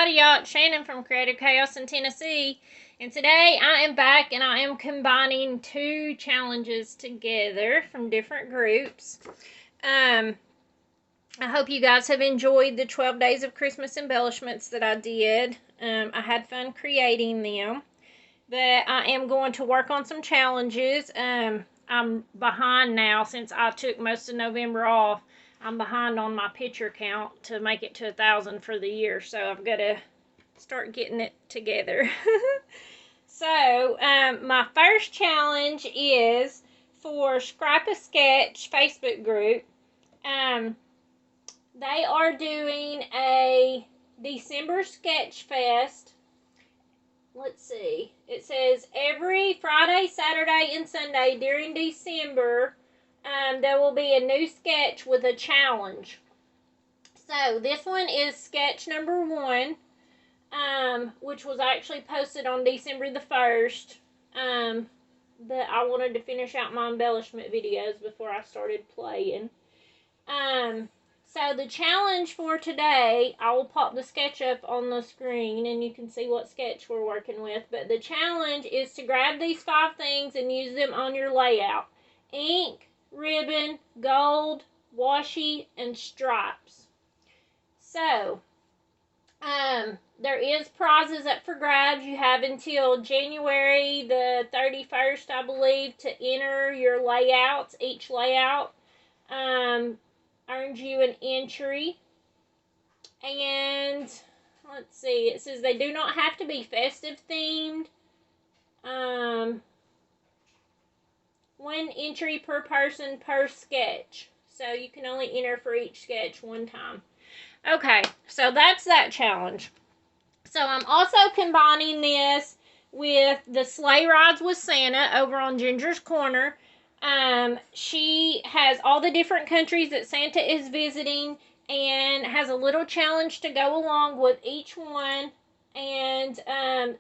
howdy y'all, it's Shannon from Creative Chaos in Tennessee, and today I am back and I am combining two challenges together from different groups. I hope you guys have enjoyed the 12 days of Christmas embellishments that I did. I had fun creating them, but I am going to work on some challenges. I'm behind now since I took most of November off. I'm behind on my picture count to make it to 1,000 for the year, so I've got to start getting it together. So, my first challenge is for Scrapasketch Facebook group. They are doing a December Sketch Fest. Let's see. It says every Friday, Saturday, and Sunday during December, there will be a new sketch with a challenge. So this one is sketch number 1, which was actually posted on December the 1st. But I wanted to finish out my embellishment videos before I started playing. So the challenge for today, I will pop the sketch up on the screen and you can see what sketch we're working with. But the challenge is to grab these 5 things and use them on your layout. Ink, ribbon, gold, washi, and stripes. So, there is prizes up for grabs. You have until January the 31st, I believe, to enter your layouts. Each layout earns you an entry. And let's see, it says they do not have to be festive themed. 1 entry per person per sketch. So you can only enter for each sketch 1 time. Okay, so that's that challenge. So I'm also combining this with the Sleigh Rides with Santa over on Ginger's Corner. She has all the different countries that Santa is visiting and has a little challenge to go along with each one. And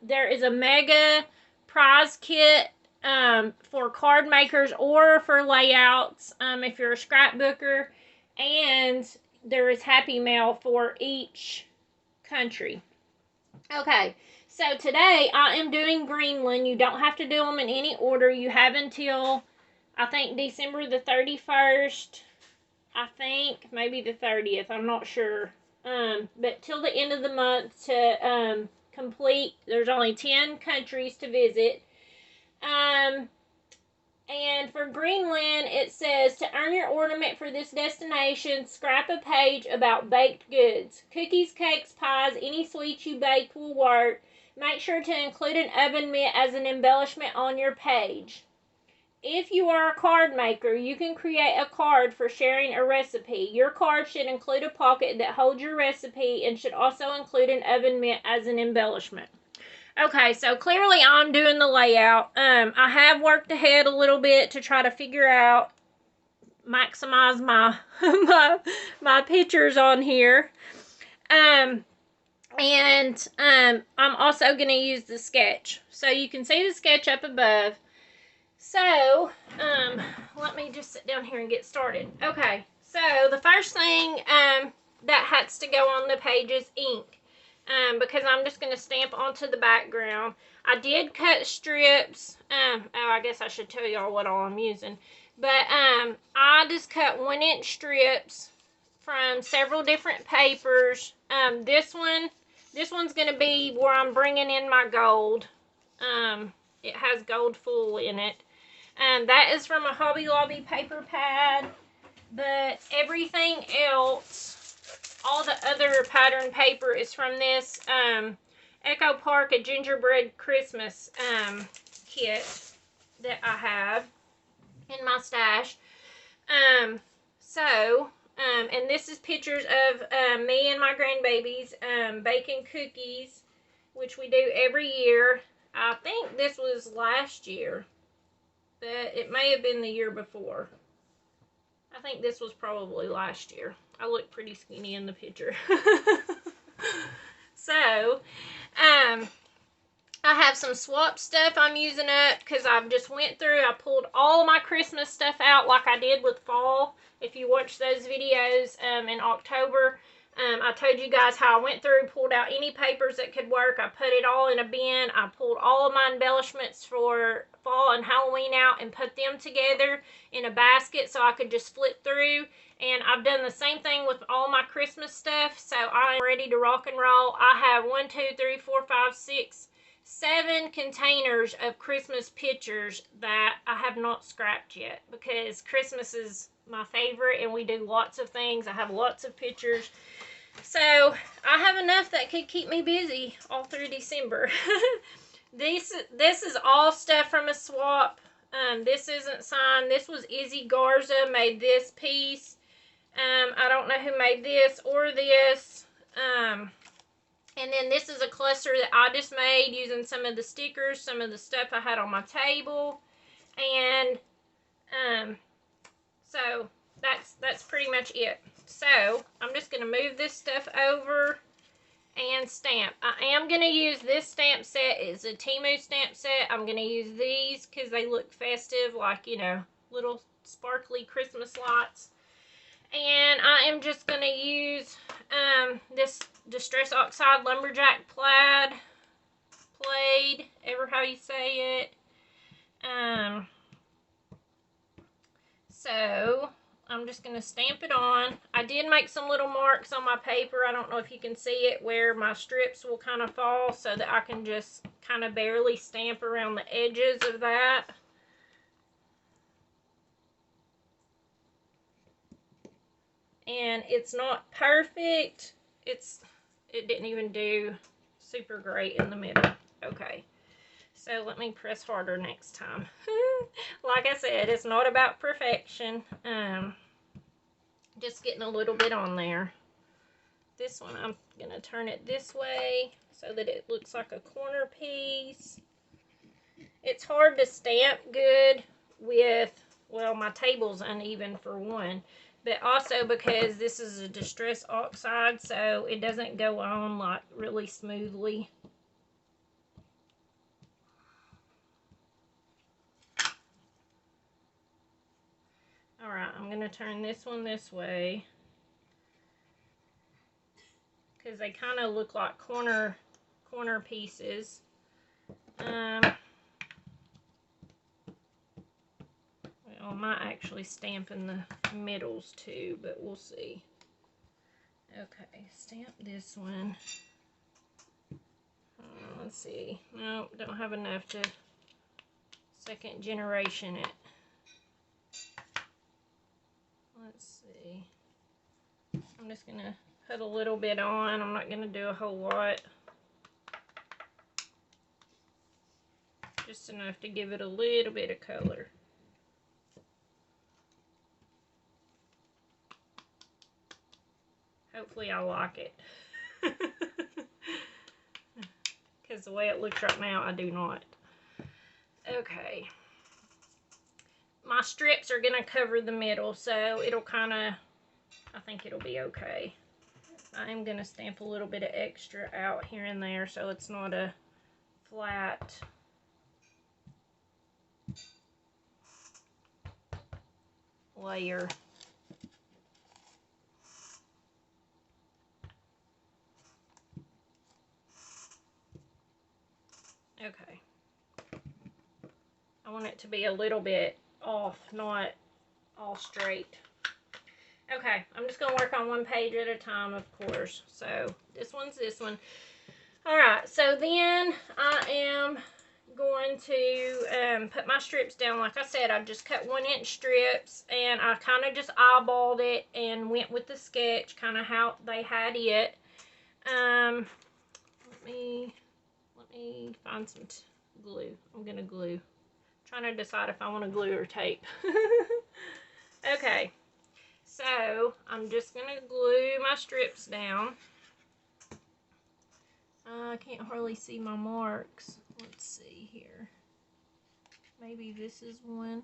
there is a mega prize kit for card makers or for layouts if you're a scrapbooker, and there is Happy Mail for each country. Okay, so today I am doing Greenland. You don't have to do them in any order. You have until, I think, December the 31st. I think maybe the 30th. I'm not sure. But till the end of the month to complete. There's only 10 countries to visit. And for Greenland, it says, to earn your ornament for this destination, scrap a page about baked goods. Cookies, cakes, pies, any sweets you baked will work. Make sure to include an oven mitt as an embellishment on your page. If you are a card maker, you can create a card for sharing a recipe. Your card should include a pocket that holds your recipe and should also include an oven mitt as an embellishment. Okay, so clearly I'm doing the layout. I have worked ahead a little bit to try to figure out, maximize my my pictures on here. I'm also going to use the sketch. So you can see the sketch up above. So, let me just sit down here and get started. Okay, so the first thing that has to go on the page is ink. Because I'm just going to stamp onto the background. I did cut strips. Oh, I guess I should tell y'all what all I'm using. But I just cut 1-inch strips from several different papers. This one's going to be where I'm bringing in my gold. It has gold foil in it. That is from a Hobby Lobby paper pad. But everything else, all the other pattern paper is from this Echo Park, a gingerbread Christmas kit that I have in my stash. And this is pictures of me and my grandbabies baking cookies, which we do every year. I think this was last year, but it may have been the year before. I think this was probably last year. I look pretty skinny in the picture. So, I have some swap stuff I'm using up because I've just went through. I pulled all my Christmas stuff out like I did with fall. If you watch those videos in October, I told you guys how I went through, pulled out any papers that could work. I put it all in a bin. I pulled all of my embellishments for fall and Halloween out and put them together in a basket so I could just flip through. And I've done the same thing with all my Christmas stuff, so I'm ready to rock and roll. I have 1, 2, 3, 4, 5, 6, 7 containers of Christmas pictures that I have not scrapped yet because Christmas is my favorite and we do lots of things. I have lots of pictures. So I have enough that could keep me busy all through December. This is all stuff from a swap. This isn't signed. This was Izzy Garza made this piece. I don't know who made this or this. And then this is a cluster that I just made using some of the stickers, some of the stuff I had on my table. And so that's pretty much it. So I'm just going to move this stuff over and stamp. I am going to use this stamp set. It's a Temu stamp set. I'm going to use these because they look festive, like, you know, little sparkly Christmas lights. And I am just going to use this Distress Oxide Lumberjack Plaid, ever how you say it. So I'm just going to stamp it on. I did make some little marks on my paper. I don't know if you can see it, where my strips will kind of fall so that I can just kind of barely stamp around the edges of that. And it's not perfect. It didn't even do super great in the middle. Okay. So let me press harder next time. Like I said, it's not about perfection. Just getting a little bit on there. This one, I'm going to turn it this way so that it looks like a corner piece. It's hard to stamp good with, well, my table's uneven for one, but also because this is a Distress Oxide, so it doesn't go on like really smoothly. Alright, I'm going to turn this one this way because they kind of look like corner pieces. Well, I might actually stamp in the middles too, but we'll see. Okay, stamp this one. Let's see. No, don't have enough to second generation it. Let's see. I'm just going to put a little bit on. I'm not going to do a whole lot. Just enough to give it a little bit of color. Hopefully I like it. Because the way it looks right now, I do not. Okay. My strips are going to cover the middle, so it'll kind of, I think it'll be okay. I am going to stamp a little bit of extra out here and there so it's not a flat layer. Okay. I want it to be a little bit off, not all straight. Okay, I'm just going to work on one page at a time, of course. So, this one's this one. Alright, so then I am going to put my strips down. Like I said, I just cut 1-inch strips, and I kind of just eyeballed it and went with the sketch, kind of how they had it. Let me find some glue. I'm going to glue. Trying to decide if I want to glue or tape. Okay, so I'm just going to glue my strips down. I can't hardly see my marks. Let's see here. Maybe this is one.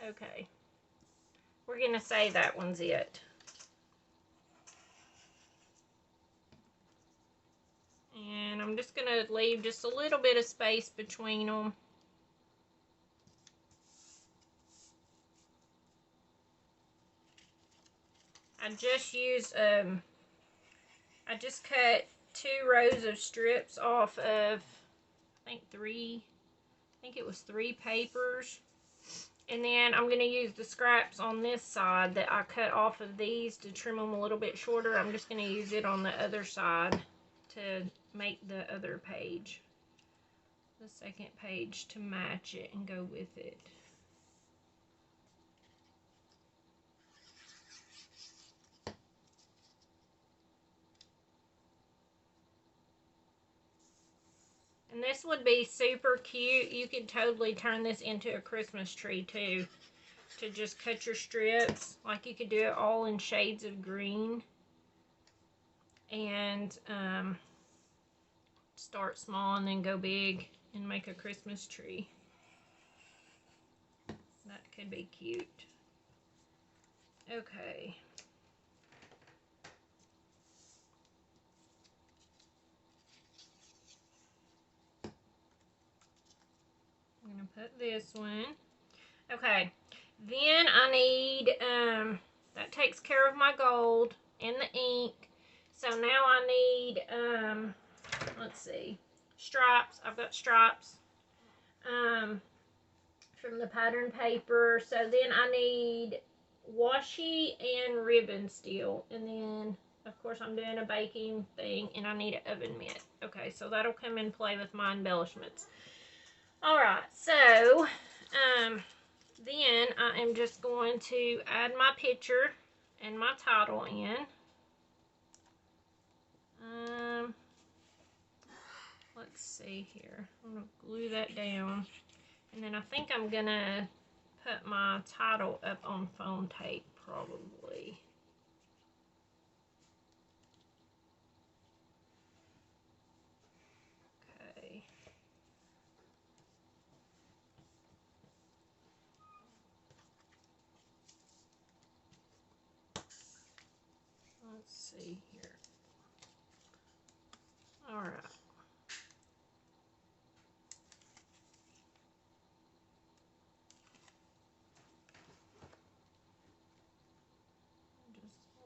Okay. We're going to say that one's it. And I'm just going to leave just a little bit of space between them. I just used, I just cut 2 rows of strips off of, I think it was 3 papers. And then I'm going to use the scraps on this side that I cut off of these to trim them a little bit shorter. I'm just going to use it on the other side to make the other page, the second page, to match it and go with it. And this would be super cute. You could totally turn this into a Christmas tree too. To just cut your strips. Like you could do it all in shades of green. And start small and then go big and make a Christmas tree. That could be cute. Okay. I'm going to put this one. Okay. Then I need, that takes care of my gold and the ink. So now I need, let's see, stripes. I've got stripes from the pattern paper. So then I need washi and ribbon still. And then, of course, I'm doing a baking thing, and I need an oven mitt. Okay, so that'll come in play with my embellishments. All right, so then I am just going to add my picture and my title in. Let's see here. I'm going to glue that down. And then I think I'm going to put my title up on foam tape, probably. Okay. Let's see here. All right.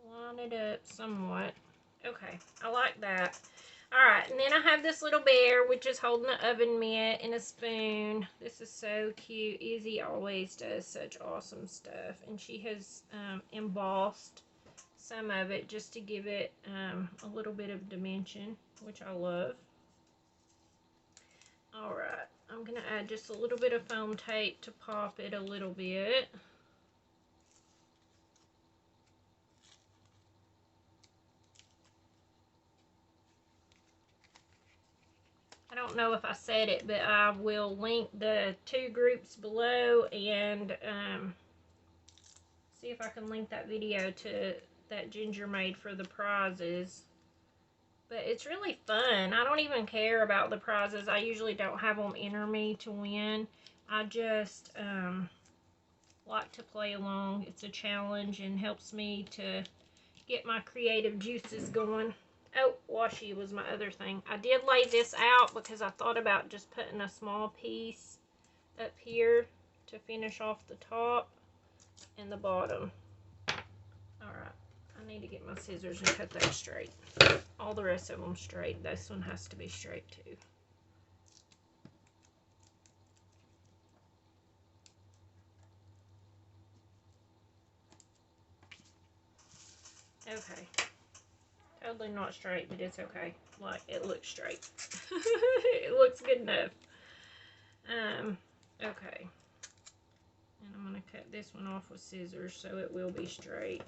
Line it up somewhat. Okay, I like that. Alright, and then I have this little bear, which is holding an oven mitt and a spoon. This is so cute. Izzy always does such awesome stuff. And she has embossed some of it just to give it a little bit of dimension, which I love. Alright, I'm going to add just a little bit of foam tape to pop it a little bit. I don't know if I said it, but I will link the 2 groups below and see if I can link that video to that Ginger made for the prizes. But it's really fun. I don't even care about the prizes. I usually don't have them enter me to win. I just like to play along. It's a challenge and helps me to get my creative juices going. Oh, washi was my other thing. I did lay this out because I thought about just putting a small piece up here to finish off the top and the bottom. Alright, I need to get my scissors and cut that straight. All the rest of them straight. This one has to be straight too. Okay. Totally not straight, but it's okay. Like, it looks straight. It looks good enough. Okay. And I'm going to cut this one off with scissors so it will be straight.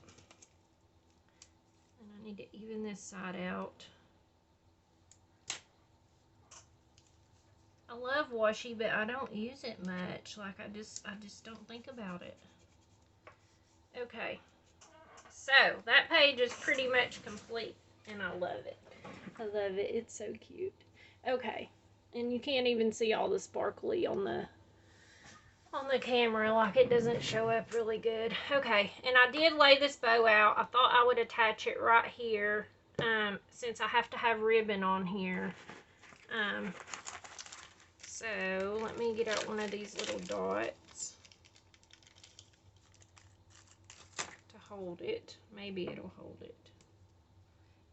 And I need to even this side out. I love washi, but I don't use it much. Like, I just don't think about it. Okay. So, that page is pretty much complete. And I love it. I love it. It's so cute. Okay. And you can't even see all the sparkly on the camera. Like, it doesn't show up really good. Okay. And I did lay this bow out. I thought I would attach it right here. Since I have to have ribbon on here. So, let me get out one of these little dots to hold it. Maybe it'll hold it.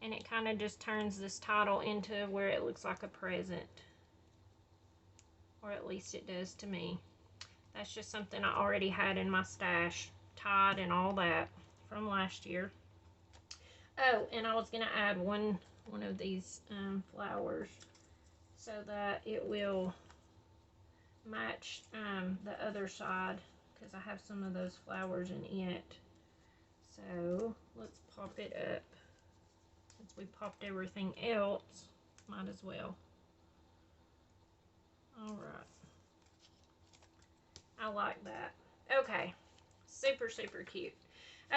And it kind of just turns this title into where it looks like a present. Or at least it does to me. That's just something I already had in my stash, tied and all that from last year. Oh, and I was going to add one of these flowers so that it will match the other side, because I have some of those flowers in it. So let's pop it up. Since we popped everything else, might as well. All right. I like that. Okay. Super, super cute.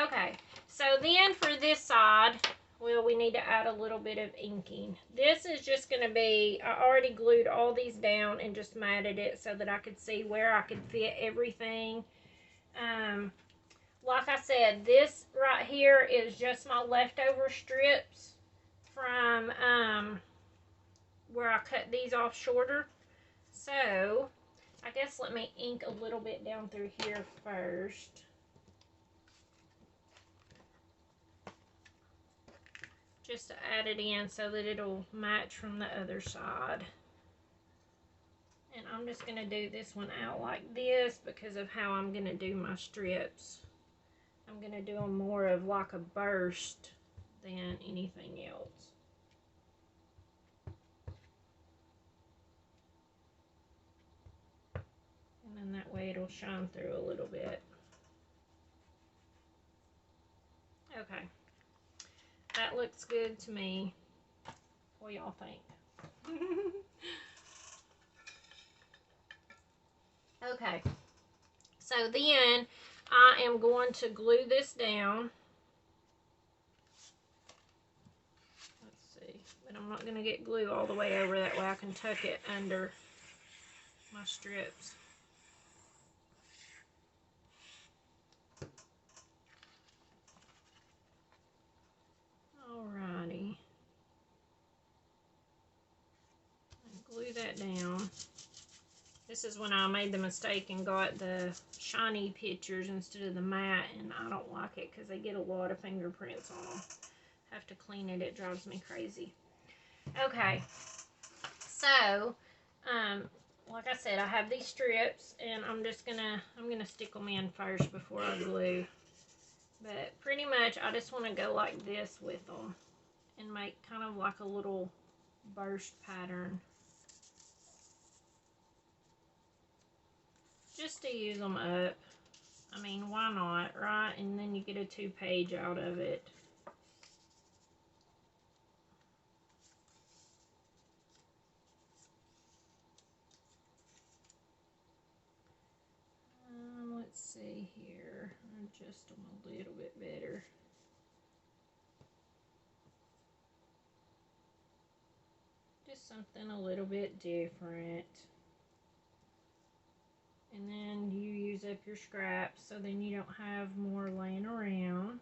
Okay. So then for this side, well, we need to add a little bit of inking. This is just going to be, I already glued all these down and just matted it so that I could see where I could fit everything. Like I said, this right here is just my leftover strips from where I cut these off shorter. So I guess let me ink a little bit down through here first. Just to add it in so that it'll match from the other side. And I'm just going to do this one out like this because of how I'm going to do my strips. I'm going to do them more of like a burst than anything else. And then that way it'll shine through a little bit. Okay. That looks good to me. What do y'all think? Okay. So then I am going to glue this down. Let's see. But I'm not going to get glue all the way over, that way I can tuck it under my strips. Alrighty. Glue that down. This is when I made the mistake and got the shiny pictures instead of the matte, and I don't like it because they get a lot of fingerprints on them. Have to clean it, it drives me crazy. Okay, so like I said, I have these strips, and I'm gonna stick them in first before I glue. But pretty much I just want to go like this with them and make kind of like a little burst pattern. Just to use them up. I mean, why not, right? And then you get a 2-page out of it. Let's see here. Adjust them a little bit better. Just something a little bit different. And then you use up your scraps, so then you don't have more laying around.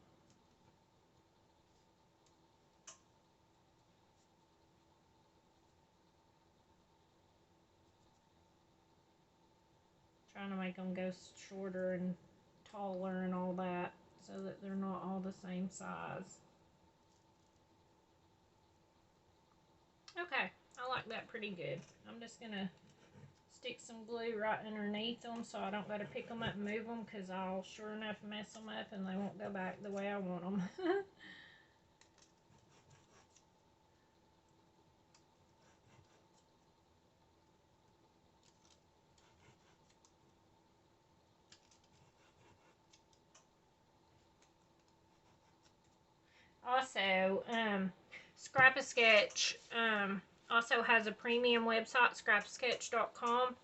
Trying to make them go shorter and taller and all that, so that they're not all the same size. Okay, I like that pretty good. I'm just gonna stick some glue right underneath them so I don't got to pick them up and move them, because I'll sure enough mess them up and they won't go back the way I want them. Also, Scrapasketch also has a premium website, scrapasketch.com,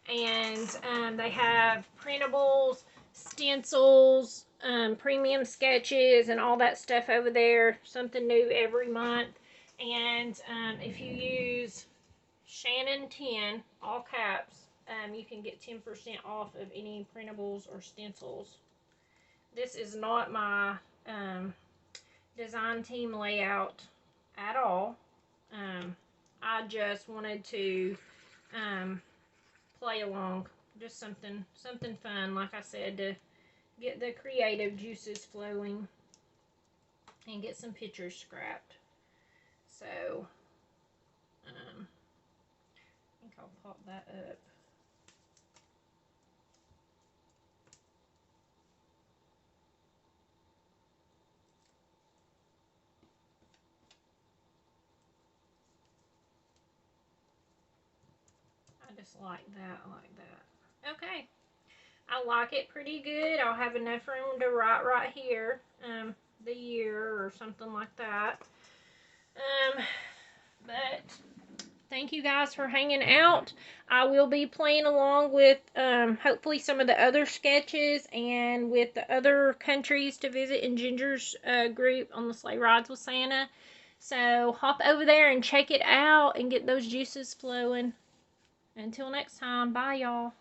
and they have printables, stencils, premium sketches, and all that stuff over there. Something new every month. And if you use Shannon10, all caps, you can get 10% off of any printables or stencils. This is not my design team layout at all. I just wanted to play along, just something fun, like I said, to get the creative juices flowing and get some pictures scrapped. So, I think I'll pop that up. I just like that, Okay. I like it pretty good. I'll have enough room to write right here, the year or something like that. But thank you guys for hanging out. I will be playing along with hopefully some of the other sketches and with the other countries to visit in Ginger's group on the Sleigh Rides with Santa. So hop over there and check it out and get those juices flowing. Until next time, bye y'all.